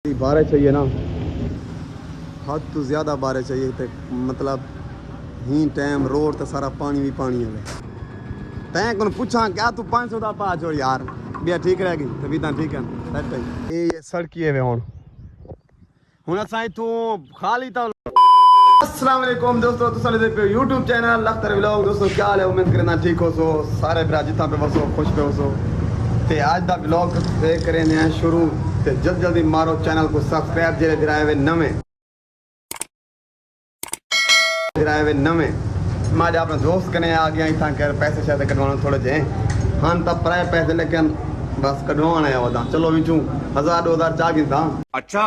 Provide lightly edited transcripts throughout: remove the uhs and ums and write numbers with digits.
बारिश चाहिए ना, हद तो ज़्यादा बारिश चाहिए तो मतलब ही टाइम रोड तो सारा पानी भी पानी है। तैं कौन पूछा क्या तू 500 का पा छोड़ यार बिया ठीक रहेगी तभी तो ठीक है। ये सड़की है हूँ असां तू खाली था। अस्सलाम वालेकुम दोस्तों, तुम देख रहे हो यूट्यूब चैनल लखतर व्लॉग। दोस्तों क्या हाल है, उम्मीद करना ठीक हो सो सारे भरा जितना पे बसो खुश पे हो सो। ते आज दा व्लॉग देख करे हैं शुरू ते जल्दी मारो चैनल को सब्सक्राइब जेरे दिराए हुए नवे मां अपने दोस्त कने आ गया इतना कर पैसे शायद कटवाना थोड़े जे हाँ तब प्राय पैसे लेकिन बस कटवाना है वदा चलो बिचू 1000-2000 चाह था। अच्छा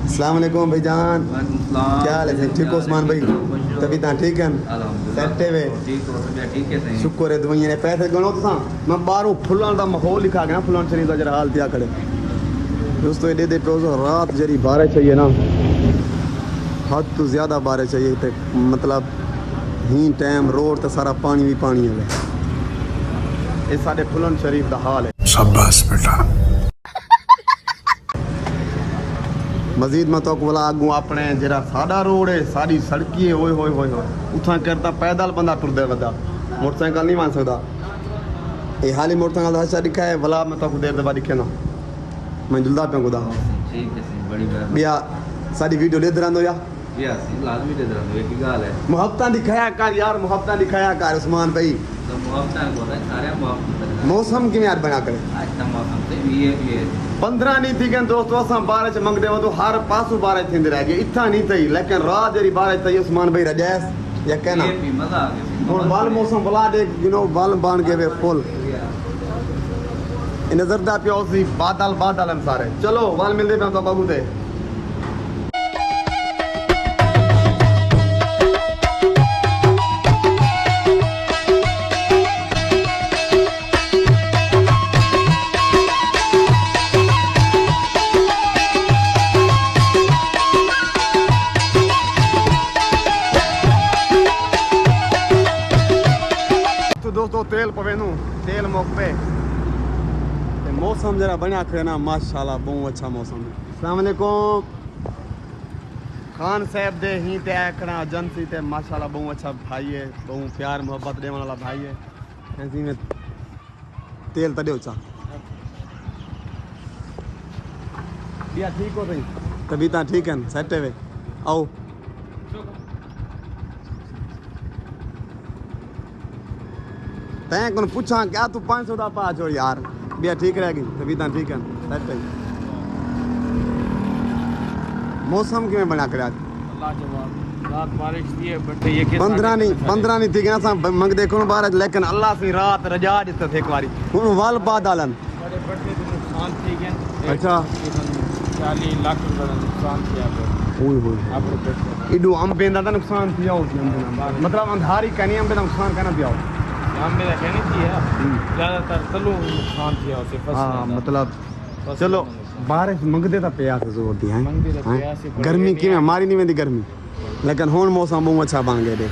अस्सलाम वालेकुम भाईजान, क्या हाल है? ठीक हो उस्मान भाई? तभी ता ठीक है सेटे वे शुक्र है दवाइयां ने पैसे गणो तो मैं बाहरों फुलन का माहौल लिखा गया फुलन शरीफ का जरा हाल दिया खड़े। दोस्तों एडे दे पेजो रात जरी बारिश चाहिए ना, हद तो ज़्यादा बारिश चाहिए तो मतलब ही टाइम रोड तो सारा पानी भी पानी है। ये साढ़े फुलन शरीफ का हाल है। शाबाश बेटा। मजीद मैं तो बोला आगू अपने जरा सादा रोड है सारी सड़की है होए होए होए उतना करता पैदल बंदा टुरदे वदा मोटरसाइकिल नहीं मान सकता। ये हाली मोटरसाइकिल हादसा दिखा है भला मैं तो देर बाद दिखे ना मैं जुलदा पे खुदा ठीक है बड़ी बात बिया सारी वीडियो ले दरांदो या लाजमी ले दरांदो एक गाल है मोहब्बतां दिखाया कर यार मोहब्बतां दिखाया कर उस्मान भाई तो मोहब्बतां बोल रहा है सारे मोहब्बत मौसम के यार बना कर आज का मौसम से ये 15 नहीं थी कि दोस्तों असां बारिश मंगदे हो तो हर पासों बारिश थींदी रह गई इतना नहीं थी लेकिन रात जरी बारिश थी उस्मान भाई रजैस या कहना मजा आ गया और बाल मौसम बुला दे बाल बांध के वे फुल नजर दा पियो सी बादल हम सारे चलो वाल मिलदे पे तो बाबू दे दोस्तों तेल पवे नू तेल मुक पे मौसम जरा बना खड़े ना माशाल्लाह बहुत अच्छा मौसम है। अस्सलाम वालेकुम खान साहब दे ही ते आखना एजेंसी ते माशाल्लाह बहुत अच्छा भाई है बहुत प्यार मोहब्बत देने वाला भाई है। ऐसी में तेल तड़े चा बिया ठीक हो सही तभी ता ठीक है सेट है वे आओ तैं कौन पूछा क्या तू 500 का पा छोड़ यार बिया ठीक रहेगी तभी तो ठीक है सेट है। मौसम किमें बना कर आज रात बारिश थी है बट ये 15 नहीं थी ना सा मंग देखो बारिश लेकिन अल्लाह से रात रजा जित थे एक बारी हुन वाल बादलन बड़े बड़े नुकसान थी गए। अच्छा 40 लाख रुपए नुकसान किया ओए होए अब इडू हम बेंदा दा नुकसान किया होती मतलब अंधारी कनी हम पे नुकसान करना पिया हम मेरा कहनी थी ज़्यादातर तलू नुकसान किया उसे हाँ मतलब चलो बारिश मंगदे तो प्यास जोर दी है गर्मी की हमारी नहीं वेंदी गर्मी लेकिन हुन मौसम बहुत अच्छा बन गए दे।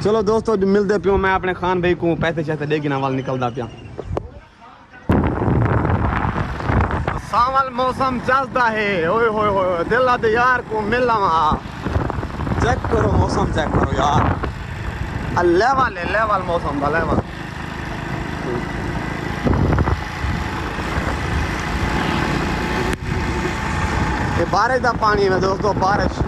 चलो दोस्तों मिलते पियो मैं अपने खान भाई को पैसे शैसे देगी ना वाल निकलदा पिया सावल मौसम चलता है ओए होए होए दिल आते यार को मिलना चेक करो मौसम चेक करो यार लेवल मौसम का लेवल ये बारिश का पानी है दोस्तों बारिश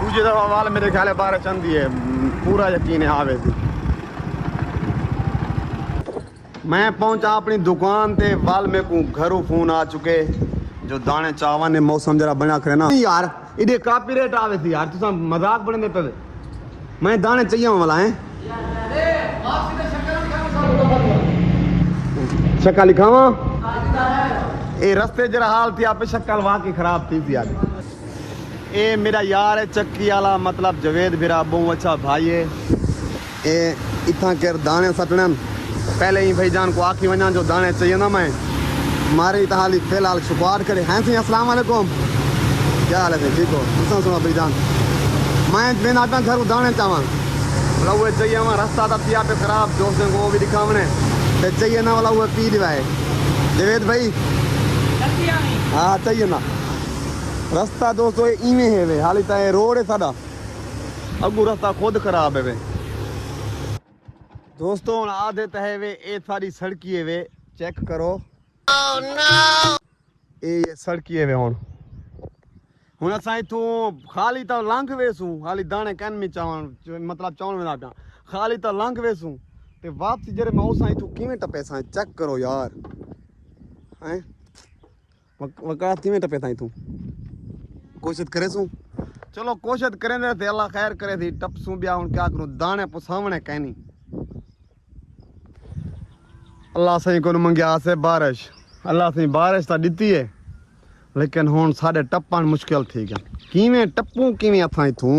दूसरी दफा वाल मेरे ख्याल बारिश आंदी है पूरा यकीन है आवे थी। मैं पहुंचा अपनी दुकान ते वाल में को घरों फोन आ चुके जो दाने चावन ने मौसम जरा बना करे ना यार इधे कापी रेट आवे थी यार तुसा मजाक बने पे मैं दाने चाहिए वाला है शक्ल लिखावा ए रस्ते जरा हाल थी आप शक्ल वाकई खराब थी यार। ए मेरा यार है चक्की वाला मतलब जवेद मेरा बहुत अच्छा भाई है ए इतना कर दाने सटने पहले ही भाईजान को आखी वना जो दाने चाहिए ना मैं मारे हाल फिलहाल शुक्र करे हैं सी। अस्सलाम वालेकुम क्या हाल है ठीक हो सुना भाईजान मैं बिन आता घर दाने चावा चाहिए रास्ता था पे खराब दोस्तों को भी दिखावने ते चाहिए ना वाला वो पी लिवाए जवेद भाई हाँ चाहिए ना रास्ता दोस्तों इवें है वे हाली ताए रोड है साडा अगू रास्ता खुद खराब है वे दोस्तों हुण आदत है वे ए सारी सड़की है वे चेक करो ये सड़की है वे हुण असां इथों खाली तो लंघ वेसूं हाली दाने कैन में चावण मतलब चावण में ना खाली तो लंघ वेसूं ते वापसी जरे मैं उसां इथों किवें टपे सां चेक करो यार हैं वकात किवें टपे सां इथों कोशिश करे सूं चलो कोशिश करें ते अल्लाह खैर करे थी टपसूं बिया हुण क्या करूं दाने पुसावणे कहनी अल्लाह सही को मंगया से बारिश अल्लाह सही बारिश तो दी है लेकिन हुण साडे टप्पण मुश्किल थी गया किवें टप्पूं किवें असां इथों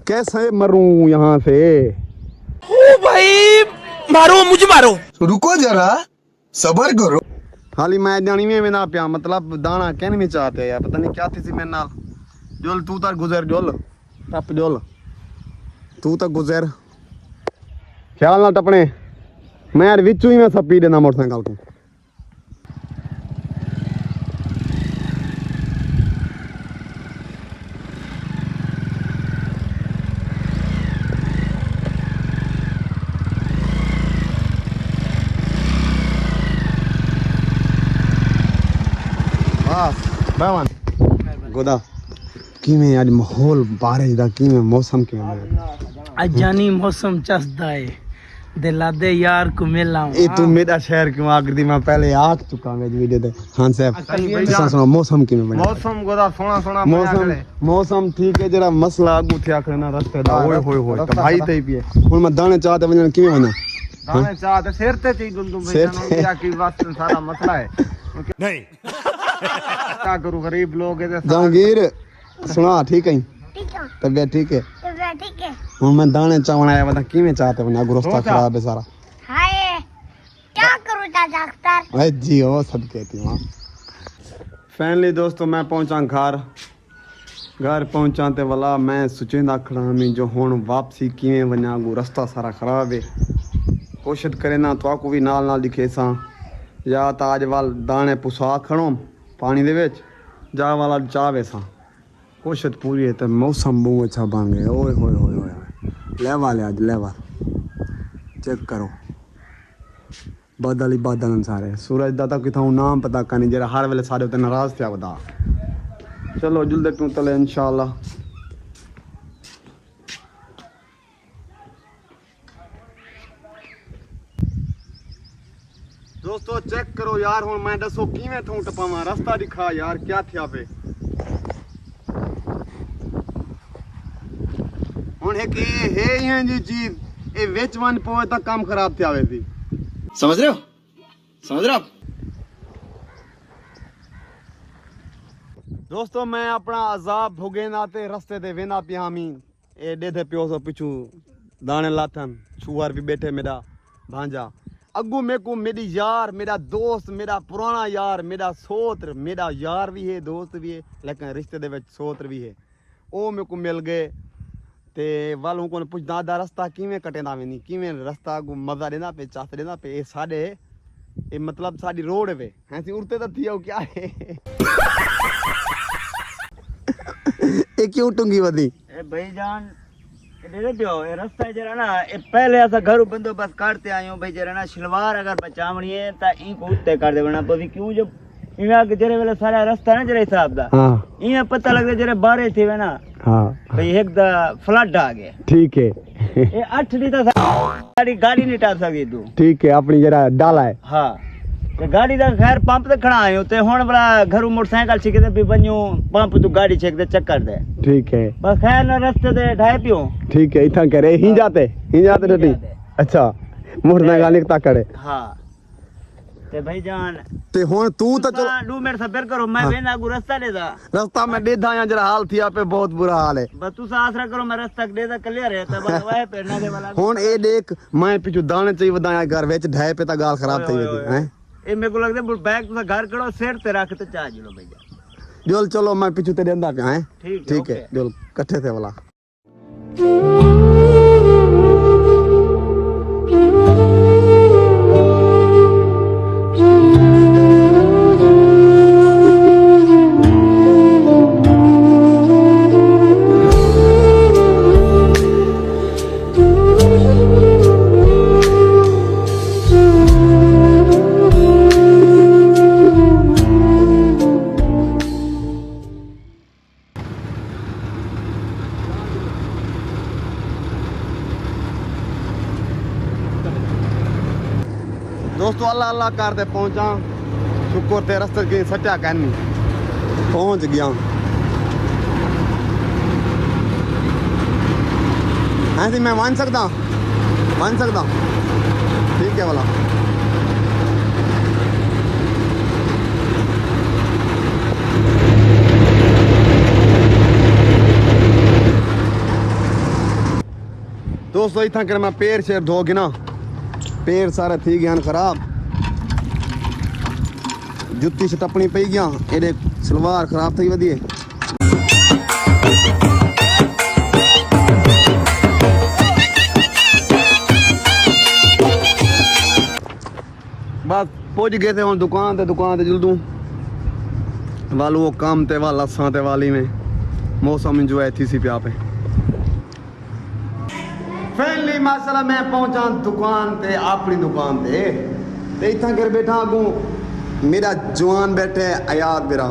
कैसे मरूं यहाँ से ओ भाई मारो मुझे मारो रुको जरा सबर करो हाली मैं जानी में ना पिया मतलब दाना कहने में चाहते यार पता नहीं क्या थी मेरे नाल जोल तू तक गुजर जोल टप जोल तू तक गुजर ख्याल ना टपने मैं यार विचू ही मैं सब पी देना मोटरसाइकिल को बहन गोदा किवें आज माहौल बारिश दा किवें मौसम किवें आज जानी मौसम चसदा है दिला दे यार को मिला ए तू मेरा शहर क्यों आकृति मैं पहले आ चुका मैं वीडियो ते हां साहब सुनो मौसम किवें बने मौसम गोदा सोना सोना मौसम ठीक है जरा मसला आगू थे आखरे ना रास्ते दा ओए होए होए तो भाई ते पिए हुन मैं दाने चाहते वजन किवें वना दाने चाहते सिर ते ची दुम भेजनो क्या की बात सारा मसला है नहीं क्या करूं गरीब लोग है जहांगीर सुना ठीक है तबीयत ठीक है हुन मैं दाने चावण आया बता किवें चाहते वना रास्ता खराब है सारा हाय क्या करूं दादा अख्तर ए जी ओ सब कहती हूं फाइनली दोस्तों मैं पहुंचा घर पहुंचा ते वाला मैं सोचेंदा खड़ा मैं जो हुन वापसी किवें वना गो रास्ता सारा खराब है कोशिश करे ना तो को भी नाल नाल दिखे सा या तो आज वाल दाने पुसा खड़ो पानी दे विच जा वाला चावे सा कोशिश पूरी है तो मौसम बहुत अच्छा बन गया ओए होए होए होए लेवल आज लेवल चेक करो बादल ही बादल सारे सूरज दा तो किथों नाम पता नहीं जरा हर वेले सारे उते नाराज थे बता चलो जल्दी क्यों तले इंशाल्लाह दोस्तों चेक करो यार हुन मैं दसो किवें थूं टपावां रास्ता दिखा यार क्या थिया पे हुन एक है ही जी चीज ए विच वन पोए ता काम खराब थिया वे थी समझ रहे हो आप दोस्तों मैं अपना अजाब भोगेना ते रास्ते ते वेंदा पिया मी ए देथे पियो सो पिछू दाने लाथन छुआर भी बैठे मेरा भांजा अगू मेरे को मेरी यार मेरा दोस्त मेरा पुराना यार मेरा सोत्र मेरा यार भी है दोस्त भी है लेकिन रिश्ते दे विच सोत्र भी है ओ मेरे को मिल गए ते वालों को पुछदा दा रास्ता किवें कटेंदा वेंदी किवें रास्ता को मजा देना पे चास देना पे ए साडे ए मतलब साडी रोड वे हैं सी उड़ते तो थियो क्या है ए क्यों टुंगी वदी ए भाई जान दे दियो ए रास्ता जरा ना ए पहले ऐसा घर बंदोबस्त करते आयो भाई जरा ना शलवार अगर बचावणी है ता ई को उत्ते कर देवना पवी क्यों जो इना के जरे वेले सारा रास्ता ना जरे हिसाब दा हां ई पता लगे जरे बारे थीवे ना हां भाई एक दा फ्लड आ गए ठीक है ए 8 दी ता सारी गाड़ी नहीं टाल सकदी तू ठीक है अपनी जरा डाला है हां ते गाड़ी दा खैर पंप ते खड़ा आयो ते हुन बड़ा घरू मोटरसाइकिल छिके ते भी बनू पंप तू गाड़ी छेक दे चक्कर दे ठीक है बस खैर ना रास्ते ते ढाई पियो ठीक है इथा करे ही जाते डटी अच्छा मोटरसाइकिल निकता करे हां ते भाई जान ते हुन तू तो चल 2 मिनट सबर करो मैं वेना गु रास्ता देदा रास्ता में देदा या जरा हाल थिया पे बहुत बुरा हाल है बस तू आसरा करो मैं रास्ता देदा क्लियर है त बस वह पेड़ना दे वाला हुन ए देख मैं पिछु दाने चाहिए वदाया घर विच ढाई पे ता गाल खराब थई वेदी हैं ए मेरे को लगदा बैग तुसा घर करो सिर ते रख ते चा जलो भैया जोल चलो मैं पिछु ते देंदा पे हैं ठीक है जोल कट्ठे थे वाला दोस्तों अल्लाह अल्लाह करते पहुंचा शुक्र ते रस्ते की सट्या कहनी पहुंच गया ऐसी मैं मान सकता ठीक है वाला दोस्तों इतना कर मैं पैर शेर धो के ना पैर सारे थी गया खराब जुत्ती से टपनी पई गया एडे सलवार खराब थी वधिए बस पहुंच गए थे हम दुकान ते जल्दू वालू वो काम ते वाला असां ते वाली में मौसम इंजॉय थी सी पिया पे फाइनली माशाल्लाह मैं पहुंचा दुकान ते अपनी दुकान ते इतना कर बैठा अगू मेरा जवान बैठे आयात मेरा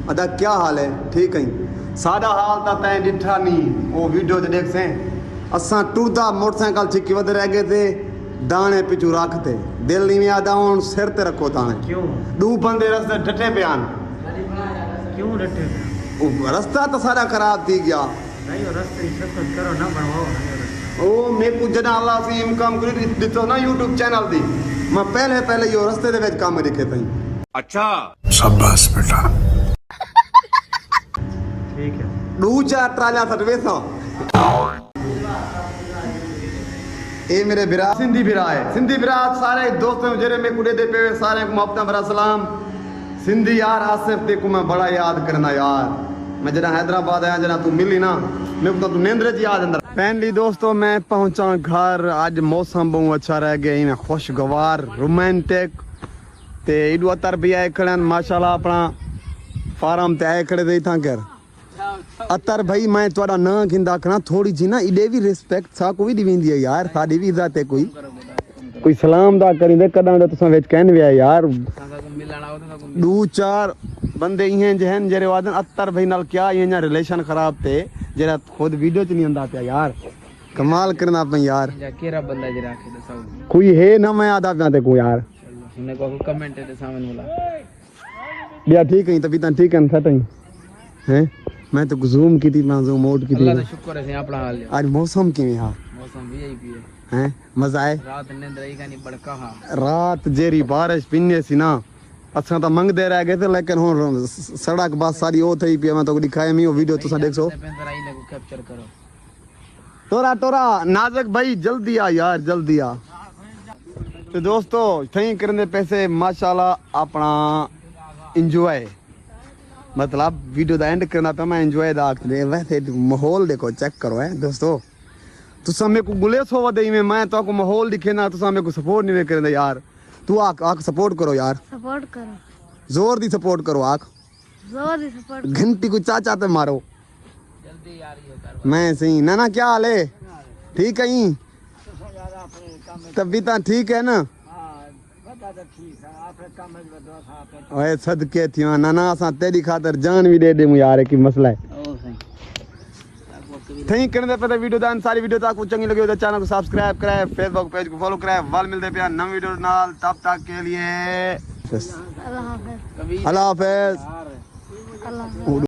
अदा क्या हाल है ठीक है सादा हाल ता तैं डिठा नहीं वो वीडियो ते देख से असां टुरदा मोटरसाइकिल छिकी वध रह गए थे दाने पिछू रखते दिल नहीं में आदा हूं सिर ते रखो दाने क्यों दू बंदे रस्ते डटे पियान क्यों रटे रास्ता तो सारा खराब थी गया नहीं रास्ते सख्त करो ना बनवाओ ओ मैं कुछ जना अल्लाह से इनकम कर दितो ना YouTube चैनल दी मैं पहले यो रास्ते दे विच काम लिखे थई शाबाश बेटा ठीक है दू चार ट्राला सटवेसा ए मेरे बिरा सिंधी बिरा सारे दोस्तों जेरे में कुड़े दे पे सारे को मोहब्बत भरा सलाम सिंधी यार आसिफ ते को मैं बड़ा याद करना यार मैं जरा हैदराबाद आया जरा तू मिली ना मेरे को तो तू नेंद्रे जी याद अंदर फाइनली दोस्तों मैं पहुंचा घर आज मौसम बहुत अच्छा रह गया मैं खुशगवार रोमांटिक ते इडू अतर भी आए खड़े माशाल्लाह अपना फार्म ते आए खड़े थे इथां कर अतर भाई मैं थोड़ा ना खिंदा खना थोड़ी जी ना इडे भी रिस्पेक्ट सा कोई दी वेंदी है यार साडी भी इज्जत है कोई सलाम दा करी दे कदा दा तुसा विच कहन वे यार दो चार बंदे इहे जहन जरे वादन अतर भाई नाल क्या इहे रिलेशन खराब थे जरा खुद वीडियो च नहीं आंदा पे यार कमाल करना पे यार केरा बंदा जरा के दसाओ कोई है ना मैं आदा पे ते को यार सुनने को कमेंट दे सामने बोला बिया ठीक है तभी ता ठीक है सट हैं मैं तो जूम की थी मैं जूम आउट की थी अल्लाह का शुक्र है अपना हाल आज मौसम किवें हां मौसम वीआईपी है हैं मजा आए रात नींद रही का नहीं बड़का हा रात जेरी बारिश पिन्ने सी ना अच्छा तो मंगदे रह गए थे लेकिन हुन सड़क बस सारी ओ थई पे मैं तो दिखाया मी वो वीडियो तुसा देखो पेंदराई को कैप्चर करो टोरा नाजक भाई जल्दी आ यार जल्दी आ तो दोस्तों थई करने पैसे माशाल्लाह अपना एंजॉय मतलब वीडियो दा एंड करना पे मैं एंजॉय दा आखदे वैसे माहौल देखो चेक करो है दोस्तों तुसा मेरे को गुलेस होवा देई में मैं तो को माहौल दिखे ना तुसा मेरे को सपोर्ट नहीं करदे यार तू आक सपोर्ट करो यार सपोर्ट करो जोर दी सपोर्ट करो आक जोर से सपोर्ट घंटी को चाचा ते मारो जल्दी यार ये कर मैं सही ना ना क्या हाल है ठीक है ही तभी ता ठीक है ना ओए सदके थियो ना ना असा तेरी खातर जान भी दे दे यार की मसला है ओ सही थैंक करने पे वीडियो दान सारी वीडियो तक चंगी लगी तो चैनल को सब्सक्राइब कराए फेसबुक पेज को फॉलो कराए वाल मिलते पे नई वीडियो नाल तब तक के लिए अल्लाह हाफिज अल्लाह हाफिज अल्लाह हाफिज